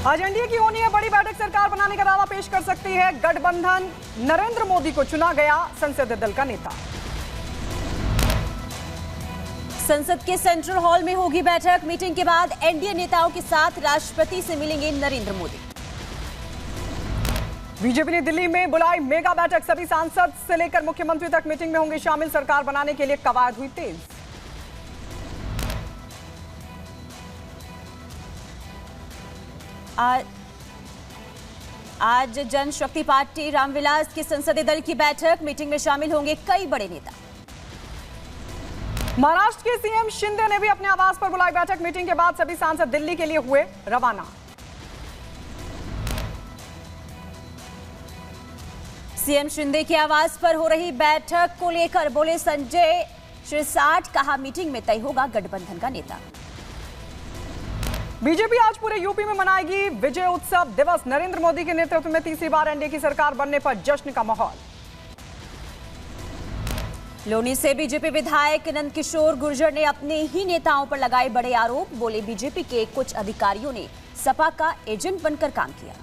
आज एनडीए की होनी है बड़ी बैठक, सरकार बनाने का दावा पेश कर सकती है गठबंधन। नरेंद्र मोदी को चुना गया संसदीय दल का नेता। संसद के सेंट्रल हॉल में होगी बैठक। मीटिंग के बाद एनडीए नेताओं के साथ राष्ट्रपति से मिलेंगे नरेंद्र मोदी। बीजेपी ने दिल्ली में बुलाई मेगा बैठक, सभी सांसद से लेकर मुख्यमंत्री तक मीटिंग में होंगे शामिल। सरकार बनाने के लिए कवायद हुई तेज। आज जनशक्ति पार्टी रामविलास की संसदीय दल की बैठक, मीटिंग में शामिल होंगे कई बड़े नेता। महाराष्ट्र के सीएम शिंदे ने भी अपने आवास पर बुलाई बैठक, मीटिंग के बाद सभी सांसद दिल्ली के लिए हुए रवाना। सीएम शिंदे के आवास पर हो रही बैठक को लेकर बोले संजय शिरसाट, कहा मीटिंग में तय होगा गठबंधन का नेता। बीजेपी आज पूरे यूपी में मनाएगी विजय उत्सव दिवस। नरेंद्र मोदी के नेतृत्व में तीसरी बार एनडीए की सरकार बनने पर जश्न का माहौल। लोनी से बीजेपी विधायक नंदकिशोर गुर्जर ने अपने ही नेताओं पर लगाए बड़े आरोप। बोले बीजेपी के कुछ अधिकारियों ने सपा का एजेंट बनकर काम किया।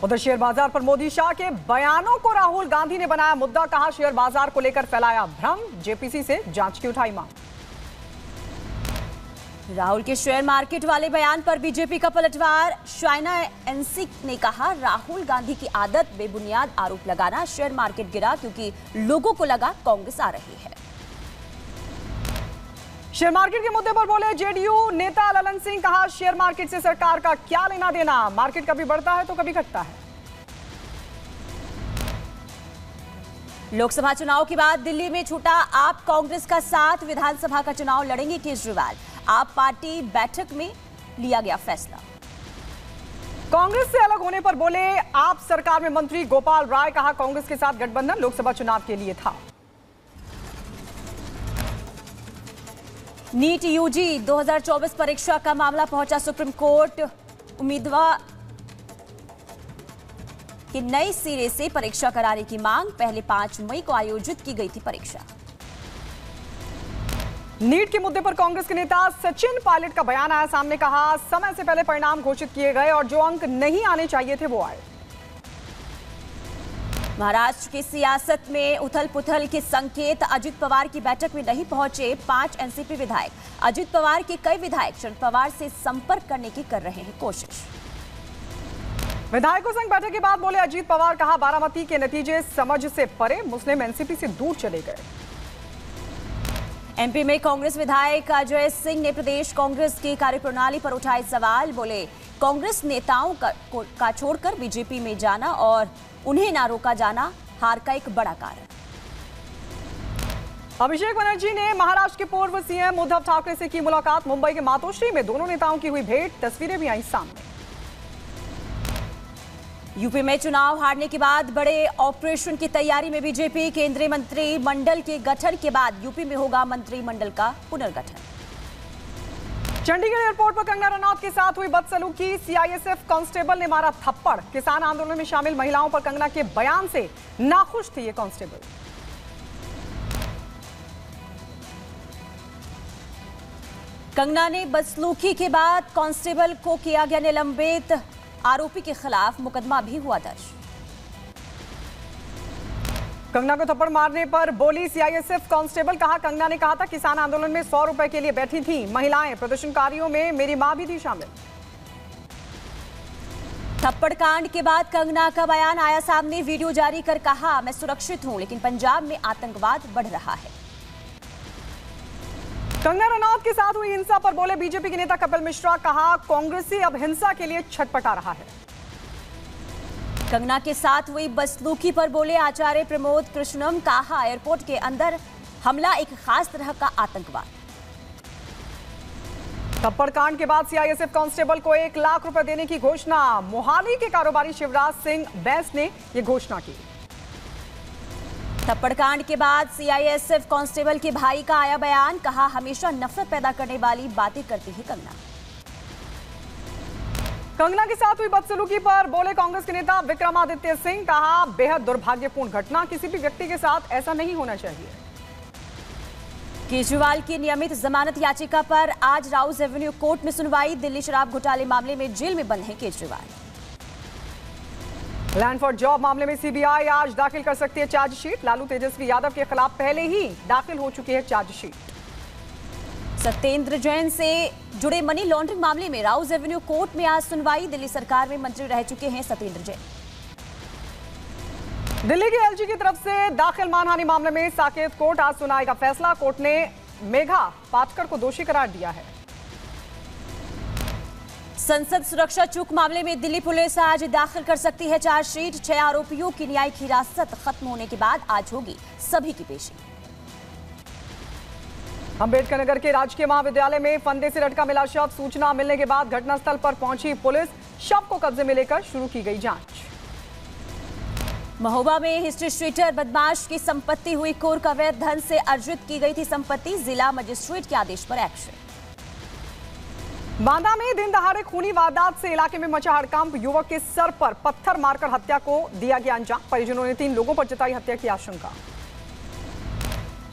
उधर शेयर बाजार पर मोदी शाह के बयानों को राहुल गांधी ने बनाया मुद्दा, कहा शेयर बाजार को लेकर फैलाया भ्रम, जेपीसी से जांच की उठाई मांग। राहुल के शेयर मार्केट वाले बयान पर बीजेपी का पलटवार। शाइना एनसी ने कहा राहुल गांधी की आदत बेबुनियाद आरोप लगाना। शेयर मार्केट गिरा क्योंकि लोगों को लगा कांग्रेस आ रही है। शेयर मार्केट के मुद्दे पर बोले जेडीयू नेता ललन सिंह, कहा शेयर मार्केट से सरकार का क्या लेना देना, मार्केट कभी बढ़ता है तो कभी घटता है। लोकसभा चुनाव के बाद दिल्ली में छूटा आप कांग्रेस का साथ, विधानसभा का चुनाव लड़ेंगे केजरीवाल। आप पार्टी बैठक में लिया गया फैसला। कांग्रेस से अलग होने पर बोले आप सरकार में मंत्री गोपाल राय, कहा कांग्रेस के साथ गठबंधन लोकसभा चुनाव के लिए था। नीट यूजी 2024 परीक्षा का मामला पहुंचा सुप्रीम कोर्ट। उम्मीदवार कि नए सिरे से परीक्षा कराने की मांग। पहले 5 मई को आयोजित की गई थी परीक्षा। नीट के मुद्दे पर कांग्रेस के नेता सचिन पायलट का बयान आया सामने, कहा समय से पहले परिणाम घोषित किए गए और जो अंक नहीं आने चाहिए थे वो आए। महाराष्ट्र की सियासत में उथल पुथल के संकेत। अजित पवार की बैठक में नहीं पहुंचे 5 एनसीपी विधायक। अजित पवार के कई विधायक शरद पवार से संपर्क करने की कर रहे हैं कोशिश। विधायकों संग बैठक के बाद बोले अजित पवार, कहा बारामती के नतीजे समझ से परे, मुस्लिम एनसीपी से दूर चले गए। एमपी में कांग्रेस विधायक अजय सिंह ने प्रदेश कांग्रेस की कार्यप्रणाली पर उठाए सवाल। बोले कांग्रेस नेताओं का छोड़कर बीजेपी में जाना और उन्हें ना रोका जाना हार का एक बड़ा कारण। अभिषेक बनर्जी ने महाराष्ट्र के पूर्व सीएम उद्धव ठाकरे से की मुलाकात। मुंबई के मातोश्री में दोनों नेताओं की हुई भेंट, तस्वीरें भी आई सामने। यूपी में चुनाव हारने के बाद बड़े ऑपरेशन की तैयारी में बीजेपी। केंद्रीय मंत्रिमंडल के गठन के बाद यूपी में होगा मंत्रिमंडल का पुनर्गठन। चंडीगढ़ एयरपोर्ट पर कंगना रनौत के साथ हुई बदसलूकी। सीआईएसएफ कांस्टेबल ने मारा थप्पड़। किसान आंदोलन में शामिल महिलाओं पर कंगना के बयान से नाखुश थी ये कांस्टेबल। कंगना ने बदसलूकी के बाद कांस्टेबल को किया गया निलंबित। आरोपी के खिलाफ मुकदमा भी हुआ दर्ज। कंगना को थप्पड़ मारने पर बोली सीआईएसएफ कांस्टेबल, कहा कंगना ने कहा था किसान आंदोलन में 100 रुपए के लिए बैठी थी महिलाएं, प्रदर्शनकारियों में मेरी मां भी थी शामिल। थप्पड़ कांड के बाद कंगना का बयान आया सामने। वीडियो जारी कर कहा मैं सुरक्षित हूं, लेकिन पंजाब में आतंकवाद बढ़ रहा है। कंगना रनौत के साथ हुई हिंसा पर बोले बीजेपी के नेता कपिल मिश्रा, कहा कांग्रेसी अब हिंसा के लिए छटपटा रहा है। कंगना के साथ हुई बदसलूकी पर बोले आचार्य प्रमोद कृष्णम, कहा एयरपोर्ट के अंदर हमला एक खास तरह का आतंकवाद। थप्पड़ कांड के बाद सीआईएसएफ कांस्टेबल को 1 लाख रुपए देने की घोषणा। मोहाली के कारोबारी शिवराज सिंह बैस ने यह घोषणा की। थप्पड़ कांड के बाद सीआईएसएफ कांस्टेबल के भाई का आया बयान, कहा हमेशा नफरत पैदा करने वाली बातें करती है कंगना। कंगना के साथ हुई बदसलूकी पर बोले कांग्रेस के नेता विक्रमादित्य सिंह, कहा बेहद दुर्भाग्यपूर्ण घटना, किसी भी व्यक्ति के साथ ऐसा नहीं होना चाहिए। केजरीवाल की नियमित जमानत याचिका पर आज राउज एवेन्यू कोर्ट में सुनवाई। दिल्ली शराब घोटाले मामले में जेल में बंद हैं केजरीवाल। लैंड फॉर जॉब मामले में सीबीआई आज दाखिल कर सकती है चार्जशीट। लालू तेजस्वी यादव के खिलाफ पहले ही दाखिल हो चुकी है चार्जशीट। सत्येंद्र जैन से जुड़े मनी लॉन्ड्रिंग मामले में राउज एवेन्यू कोर्ट में आज सुनवाई। दिल्ली सरकार में मंत्री रह चुके हैं सत्येंद्र जैन। दिल्ली की एलजी की तरफ से दाखिल मानहानि मामले में साकेत कोर्ट आज सुनाएगा फैसला। कोर्ट ने मेघा पाटकर को दोषी करार दिया है। संसद सुरक्षा चूक मामले में दिल्ली पुलिस आज दाखिल कर सकती है चार्जशीट। 6 आरोपियों की न्यायिक हिरासत खत्म होने के बाद आज होगी सभी की पेशी। अंबेडकर नगर के राजकीय महाविद्यालय में फंदे से लटका मिला शव। सूचना मिलने के बाद घटनास्थल पर पहुंची पुलिस। शव को कब्जे में लेकर शुरू की गई जांच। महोबा में हिस्ट्री स्ट्रीटर बदमाश की संपत्ति हुई कुर्क। अवैध धन से अर्जित की गई थी संपत्ति। जिला मजिस्ट्रेट के आदेश पर एक्शन। बांदा में दिन दहाड़े खूनी वारदात से इलाके में मचा हड़कंप। युवक के सर पर पत्थर मारकर हत्या को दिया गया अंजाम। परिजनों ने 3 लोगों पर जताई हत्या की आशंका।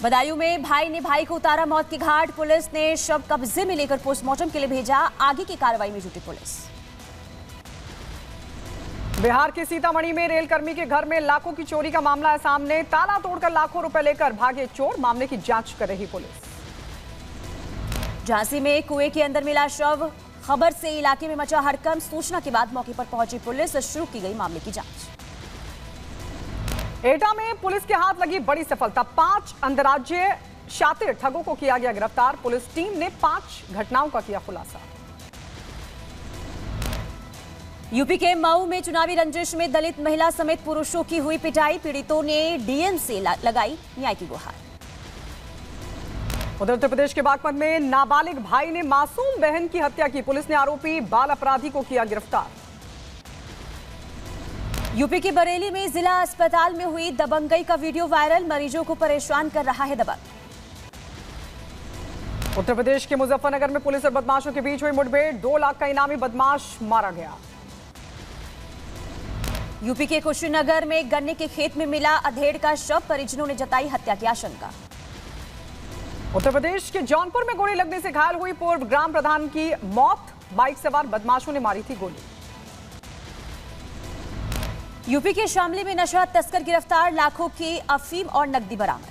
बदायूं में भाई ने भाई को उतारा मौत की घाट। पुलिस ने शव कब्जे में लेकर पोस्टमार्टम के लिए भेजा। आगे की कार्रवाई में जुटी पुलिस। बिहार के सीतामढ़ी में रेलकर्मी के घर में लाखों की चोरी का मामला है सामने। ताला तोड़कर लाखों रुपए लेकर भागे चोर। मामले की जांच कर रही पुलिस। झांसी में कुएं के अंदर मिला शव। खबर से इलाके में मचा हड़कंप। सूचना के बाद मौके पर पहुंची पुलिस। शुरू की गई मामले की जांच। एटा में पुलिस के हाथ लगी बड़ी सफलता। 5 अंतर्राज्यीय शातिर ठगों को किया गया गिरफ्तार। पुलिस टीम ने 5 घटनाओं का किया खुलासा। यूपी के मऊ में चुनावी रंजिश में दलित महिला समेत पुरुषों की हुई पिटाई। पीड़ितों ने डीएम से लगाई न्याय की गुहार। उधर उत्तर प्रदेश के बागपत में नाबालिग भाई ने मासूम बहन की हत्या की। पुलिस ने आरोपी बाल अपराधी को किया गिरफ्तार। यूपी के बरेली में जिला अस्पताल में हुई दबंगई का वीडियो वायरल। मरीजों को परेशान कर रहा है दबंग। उत्तर प्रदेश के मुजफ्फरनगर में पुलिस और बदमाशों के बीच हुई मुठभेड़। 2 लाख का इनामी बदमाश मारा गया। यूपी के कुशीनगर में गन्ने के खेत में मिला अधेड़ का शव। परिजनों ने जताई हत्या की आशंका। उत्तर प्रदेश के जौनपुर में गोली लगने से घायल हुई पूर्व ग्राम प्रधान की मौत। बाइक सवार बदमाशों ने मारी थी गोली। यूपी के शामली में नशा तस्कर गिरफ्तार। लाखों की अफीम और नकदी बरामद।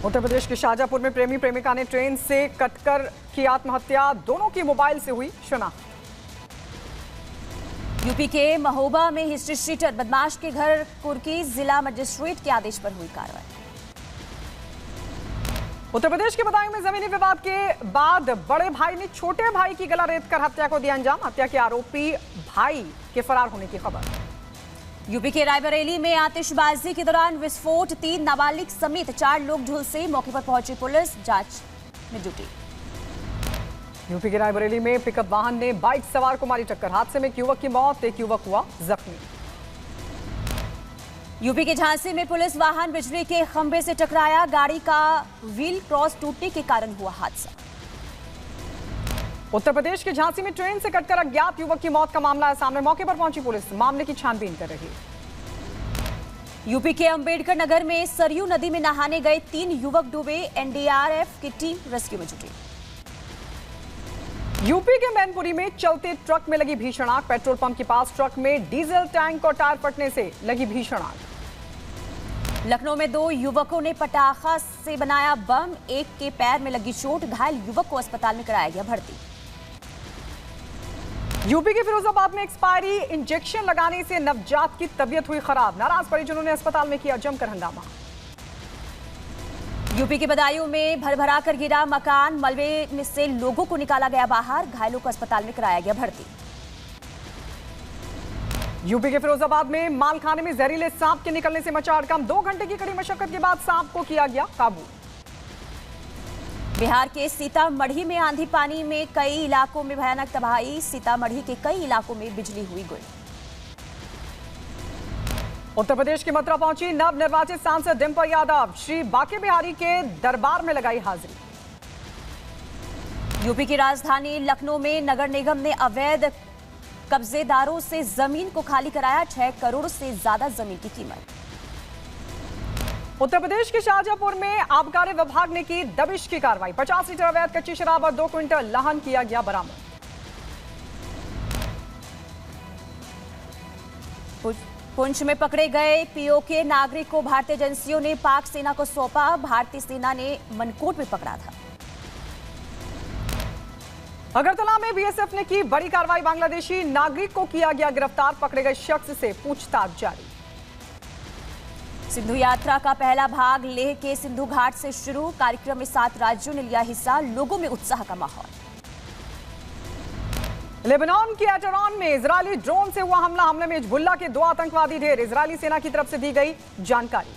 उत्तर प्रदेश के शाहजहांपुर में प्रेमी प्रेमिका ने ट्रेन से कटकर की आत्महत्या। दोनों की मोबाइल से हुई शनाख्त। यूपी के महोबा में हिस्ट्री स्ट्रीटर बदमाश के घर कुर्की। जिला मजिस्ट्रेट के आदेश पर हुई कार्रवाई। उत्तर प्रदेश के बदायूं में जमीनी विवाद के बाद बड़े भाई ने छोटे भाई की गला रेतकर हत्या को दिया अंजाम। हत्या के आरोपी भाई के फरार होने की खबर। यूपी के रायबरेली में आतिशबाजी के दौरान विस्फोट। 3 नाबालिग समेत 4 लोग झुलसे। मौके पर पहुंची पुलिस जांच में जुटी। यूपी के रायबरेली में पिकअप वाहन ने बाइक सवार को मारी टक्कर। हादसे में एक युवक की मौत, एक युवक हुआ जख्मी। यूपी के झांसी में पुलिस वाहन बिजली के खंभे से टकराया। गाड़ी का व्हील क्रॉस टूटने के कारण हुआ हादसा। उत्तर प्रदेश के झांसी में ट्रेन से कटकर अज्ञात युवक की मौत का मामला है सामने। मौके पर पहुंची पुलिस मामले की छानबीन कर रही है। यूपी के अंबेडकर नगर में सरयू नदी में नहाने गए 3 युवक डूबे। एनडीआरएफ की टीम रेस्क्यू में जुटी। यूपी के मैनपुरी में चलते ट्रक में लगी भीषण आग। पेट्रोल पंप के पास ट्रक में डीजल टैंक और टायर फटने से लगी भीषण आग। लखनऊ में 2 युवकों ने पटाखा से बनाया बम। एक के पैर में लगी चोट। घायल युवक को अस्पताल में कराया गया भर्ती। यूपी के फिरोजाबाद में एक्सपायरी इंजेक्शन लगाने से नवजात की तबीयत हुई खराब। नाराज परिजनों ने अस्पताल में किया जमकर हंगामा। यूपी के बदायूं में भरभरा कर गिरा मकान। मलबे से लोगों को निकाला गया बाहर। घायलों को अस्पताल में कराया गया भर्ती। यूपी के फिरोजाबाद में मालखाने में जहरीले सांप के निकलने से मचा हड़कंप। 2 घंटे की कड़ी मशक्कत के बाद सांप को किया गया काबू। बिहार के सीतामढ़ी में आंधी पानी में कई इलाकों में भयानक तबाही। सीतामढ़ी के कई इलाकों में बिजली हुई गुल। उत्तर प्रदेश की मथुरा पहुंची नवनिर्वाचित सांसद डिम्पल यादव। श्री बाके बिहारी के दरबार में लगाई हाजिरी। यूपी की राजधानी लखनऊ में नगर निगम ने अवैध कब्जेदारों से जमीन को खाली कराया। 6 करोड़ से ज्यादा जमीन की कीमत। उत्तर प्रदेश के शाहजहांपुर में आबकारी विभाग ने की दबिश की कार्रवाई। 50 लीटर अवैध कच्ची शराब और 2 क्विंटल लहन किया गया बरामद। पुंछ में पकड़े गए पीओके नागरिक को भारतीय एजेंसियों ने पाक सेना को सौंपा। भारतीय सेना ने मनकोट में पकड़ा था। अगरतला में बीएसएफ ने की बड़ी कार्रवाई। बांग्लादेशी नागरिक को किया गया गिरफ्तार। पकड़े गए शख्स से पूछताछ जारी। सिंधु यात्रा का पहला भाग लेह के सिंधु घाट से शुरू। कार्यक्रम में 7 राज्यों ने लिया हिस्सा। लोगों में उत्साह का माहौल। लेबनान के एटरॉन में इजरायली ड्रोन से हुआ हमला। हमले में हिजबुल्लाह के 2 आतंकवादी ढेर। इजरायली सेना की तरफ से दी गई जानकारी।